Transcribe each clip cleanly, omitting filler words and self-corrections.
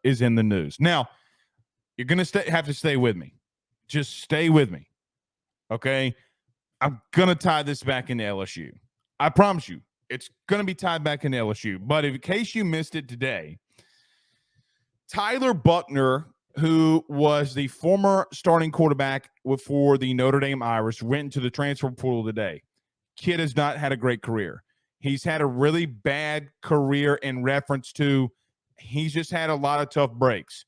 is in the news. Now, you're going to have to stay with me. Just stay with me. Okay? I'm going to tie this back into LSU. I promise you, it's going to be tied back into LSU. But in case you missed it today, Tyler Buchner, who was the former starting quarterback for the Notre Dame Irish, went into the transfer portal today. Kid has not had a great career. He's had a really bad career in reference to he's just had a lot of tough breaks.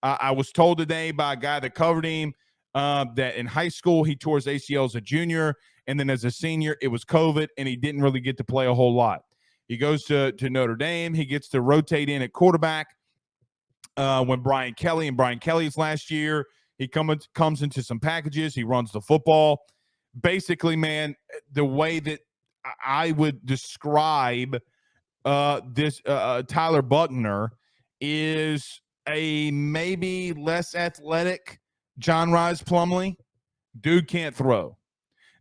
I was told today by a guy that covered him that in high school he tore his ACL as a junior, and then as a senior it was COVID, and he didn't really get to play a whole lot. He goes to Notre Dame. He gets to rotate in at quarterback when Brian Kelly's last year. He comes into some packages. He runs the football. Basically, man, the way that I would describe this Tyler Buchner is a maybe less athletic John Rhys Plumlee. Dude can't throw.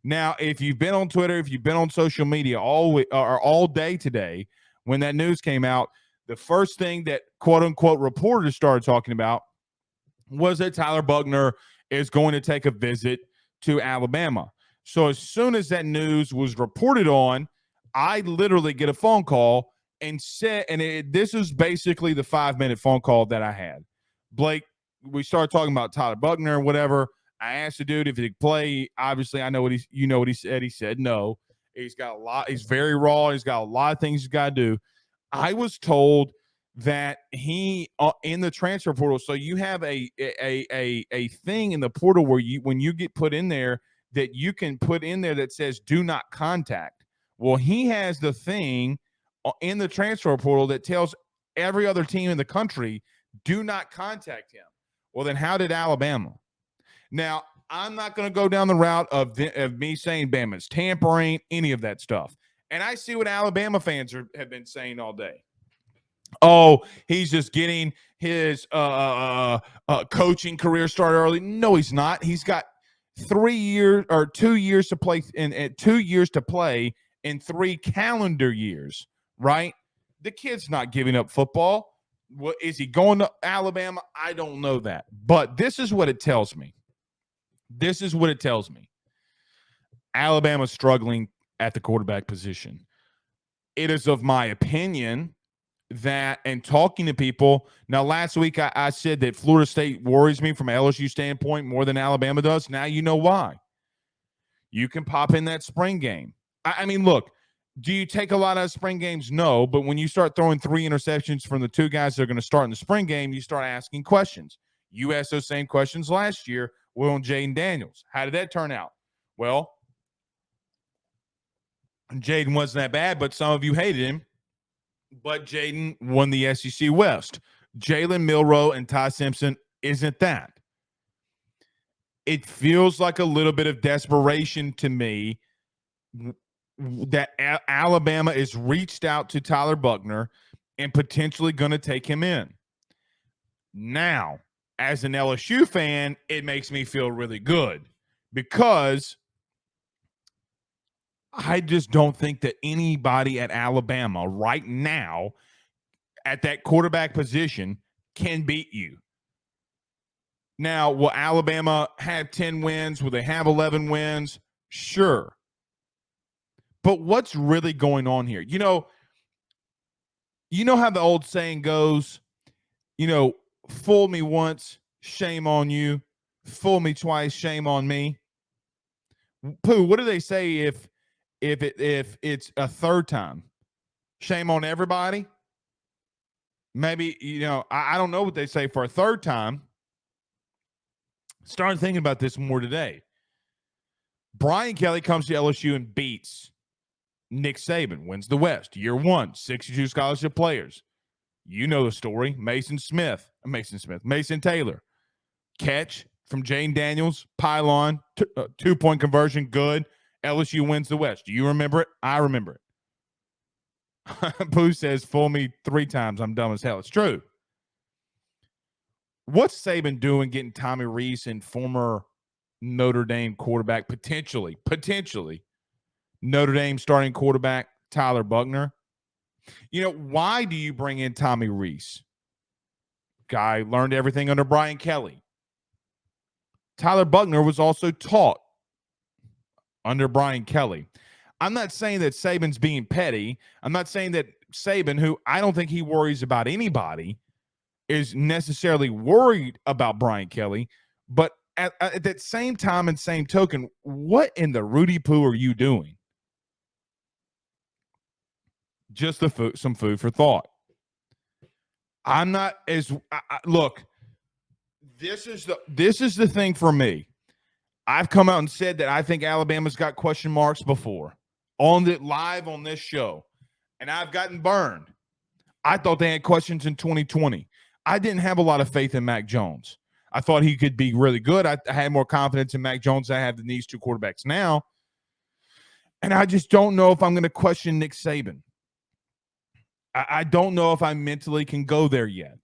Now, if you've been on Twitter, if you've been on social media all day today, when that news came out, the first thing that quote-unquote reporters started talking about was that Tyler Buchner is going to take a visit to Alabama. So as soon as that news was reported on, I literally get a phone call and said, this is basically the 5-minute phone call that I had. Blake, we started talking about Tyler Buchner and whatever. I asked the dude if he could play. Obviously, I know what he said. He said no. He's got a lot. He's very raw. He's got a lot of things he's got to do. I was told that he in the transfer portal. So you have a thing in the portal where when you get put in there, that you can put in there that says do not contact. Well, he has the thing in the transfer portal that tells every other team in the country do not contact him. Well, then how did Alabama? Now, I'm not going to go down the route of me saying Bama's tampering, any of that stuff. And I see what Alabama fans have been saying all day. Oh, he's just getting his coaching career started early. No, he's not. He's got 2 years to play and 2 years to play in 3 calendar years, right? The kid's not giving up football. What is he going to Alabama? I don't know that. But this is what it tells me. Alabama's struggling at the quarterback position. It is of my opinion that, and talking to people, now last week I said that Florida State worries me from an LSU standpoint more than Alabama does. Now you know why. You can pop in that spring game. I mean, look, do you take a lot out of spring games? No, but when you start throwing 3 interceptions from the 2 guys that are going to start in the spring game, you start asking questions. You asked those same questions last year on Jayden Daniels. How did that turn out? Well, Jayden wasn't that bad, but some of you hated him. But Jayden won the SEC West. Jalen Milroe and Ty Simpson isn't that. It feels like a little bit of desperation to me that Alabama has reached out to Tyler Buchner and potentially going to take him in. Now, as an LSU fan, it makes me feel really good because I just don't think that anybody at Alabama right now at that quarterback position can beat you. Now, will Alabama have 10 wins? Will they have 11 wins? Sure. But what's really going on here? You know how the old saying goes, fool me once, shame on you. Fool me twice, shame on me. Pooh, what do they say if it's a third time? Shame on everybody? Maybe, I don't know what they say for a third time. Started thinking about this more today. Brian Kelly comes to LSU and beats Nick Saban, wins the West. Year 1, 62 scholarship players. You know the story. Mason Taylor. Catch from Jayden Daniels, pylon, 2-point conversion, good. LSU wins the West. Do you remember it? I remember it. Pooh says, fool me 3 times. I'm dumb as hell. It's true. What's Saban doing getting Tommy Rees and former Notre Dame quarterback, potentially Notre Dame starting quarterback Tyler Buchner? Why do you bring in Tommy Rees? guy learned everything under Brian Kelly. Tyler Buchner was also taught under Brian Kelly. I'm not saying that Saban's being petty. I'm not saying that Saban, who I don't think he worries about anybody, is necessarily worried about Brian Kelly. But at that same time and same token, what in the Rudy Poo are you doing? Just some food for thought. I'm not as look. This is the thing for me. I've come out and said that I think Alabama's got question marks before live on this show, and I've gotten burned. I thought they had questions in 2020. I didn't have a lot of faith in Mac Jones. I thought he could be really good. I had more confidence in Mac Jones than I have in these two quarterbacks now. And I just don't know if I'm going to question Nick Saban. I don't know if I mentally can go there yet.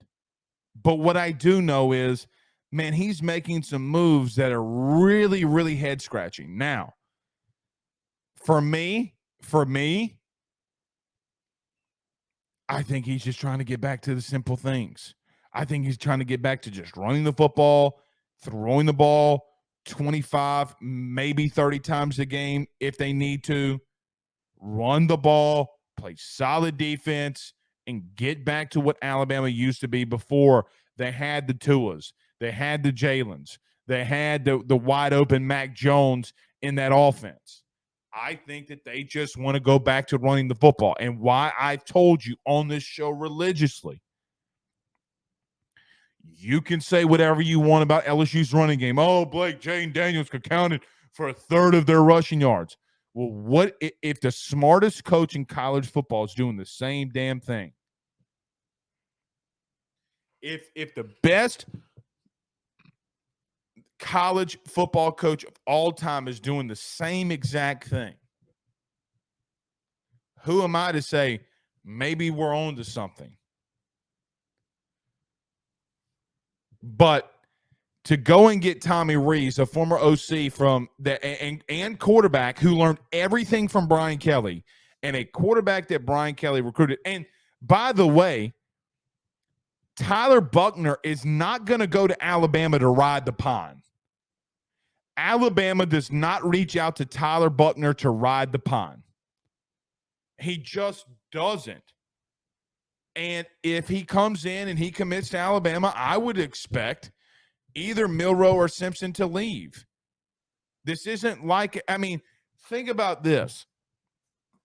But what I do know is, man, he's making some moves that are really, really head-scratching. Now, for me, I think he's just trying to get back to the simple things. I think he's trying to get back to just running the football, throwing the ball 25, maybe 30 times a game if they need to, run the ball, play solid defense, and get back to what Alabama used to be before they had the Tuas, they had the Jalens, they had the wide open Mac Jones in that offense. I think that they just want to go back to running the football. And why I've told you on this show religiously, you can say whatever you want about LSU's running game. Oh, Blake, Jane Daniels accounted for a third of their rushing yards. Well, what if the smartest coach in college football is doing the same damn thing? If the best college football coach of all time is doing the same exact thing, who am I to say maybe we're on to something? But to go and get Tommy Rees, a former OC from and quarterback who learned everything from Brian Kelly, and a quarterback that Brian Kelly recruited. And by the way, Tyler Buchner is not going to go to Alabama to ride the pine. Alabama does not reach out to Tyler Buchner to ride the pine. He just doesn't. And if he comes in and he commits to Alabama, I would expect either Milroe or Simpson to leave. This isn't like, I mean, think about this.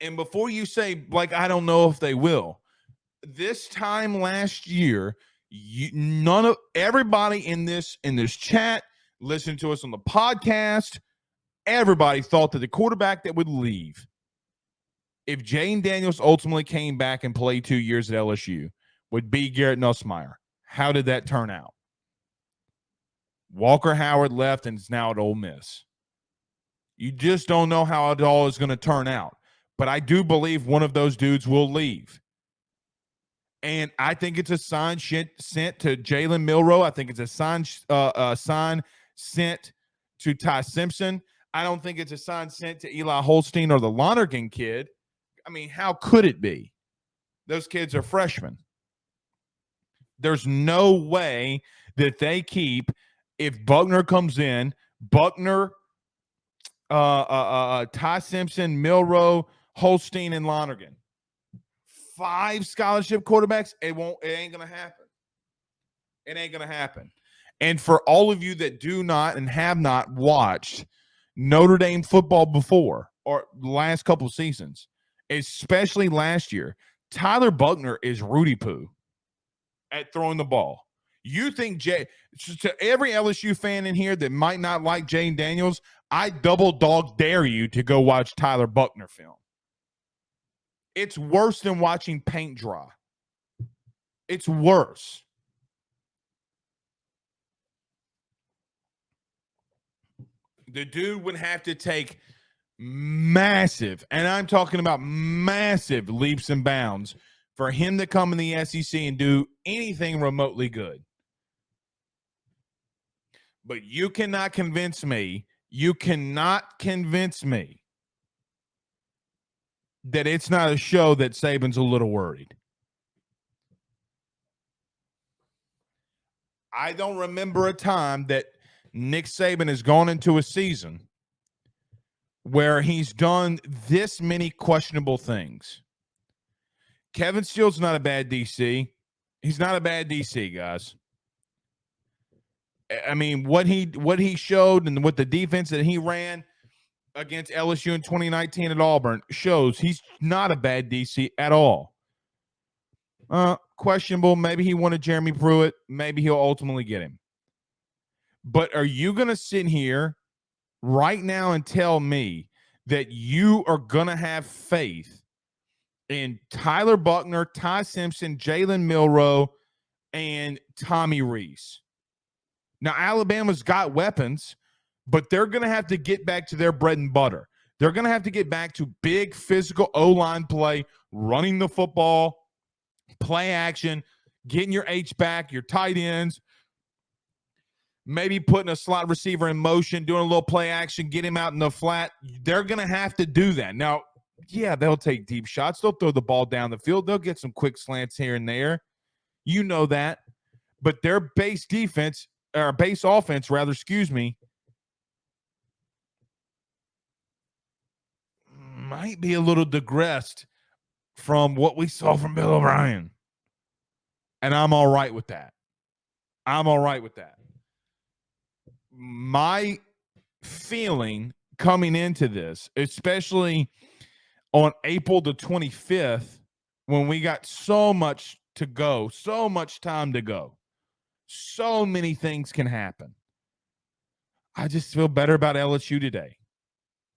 And before you say, like, I don't know if they will, this time last year, everybody in this chat, listen to us on the podcast, everybody thought that the quarterback that would leave, if Jane Daniels ultimately came back and played 2 years at LSU, would be Garrett Nussmeier. How did that turn out? Walker Howard left and is now at Ole Miss. You just don't know how it all is going to turn out. But I do believe one of those dudes will leave. And I think it's a sign sent to Jalen Milroe. I think it's a sign sent to Ty Simpson. I don't think it's a sign sent to Eli Holstein or the Lonergan kid. I mean, how could it be? Those kids are freshmen. There's no way that they keep, if Buchner comes in, Buchner, Ty Simpson, Milroe, Holstein, and Lonergan. 5 scholarship quarterbacks, it ain't going to happen. It ain't going to happen. And for all of you that do not and have not watched Notre Dame football before or the last couple of seasons, especially last year, Tyler Buchner is Rudy Poo at throwing the ball. You think to every LSU fan in here that might not like Jane Daniels, I double dog dare you to go watch Tyler Buchner film. It's worse than watching paint dry. It's worse. The dude would have to take massive, and I'm talking about massive leaps and bounds for him to come in the SEC and do anything remotely good. But you cannot convince me that it's not a show that Saban's a little worried. I don't remember a time that Nick Saban has gone into a season where he's done this many questionable things. Kevin Steele's not a bad DC. He's not a bad DC, guys. I mean, what he showed and what the defense that he ran against LSU in 2019 at Auburn shows he's not a bad DC at all. Questionable. Maybe he wanted Jeremy Pruitt. Maybe he'll ultimately get him. But are you going to sit here right now and tell me that you are going to have faith in Tyler Buchner, Ty Simpson, Jalen Milroe, and Tommy Rees? Now, Alabama's got weapons, but they're going to have to get back to their bread and butter. They're going to have to get back to big physical O-line play, running the football, play action, getting your H-back, your tight ends, maybe putting a slot receiver in motion, doing a little play action, get him out in the flat. They're going to have to do that. Now, yeah, they'll take deep shots. They'll throw the ball down the field. They'll get some quick slants here and there. You know that. But their base defense, or base offense, rather, might be a little digressed from what we saw from Bill O'Brien. And I'm all right with that. My feeling coming into this, especially on April the 25th, when we got so much to go, so much time to go, so many things can happen. I just feel better about LSU today.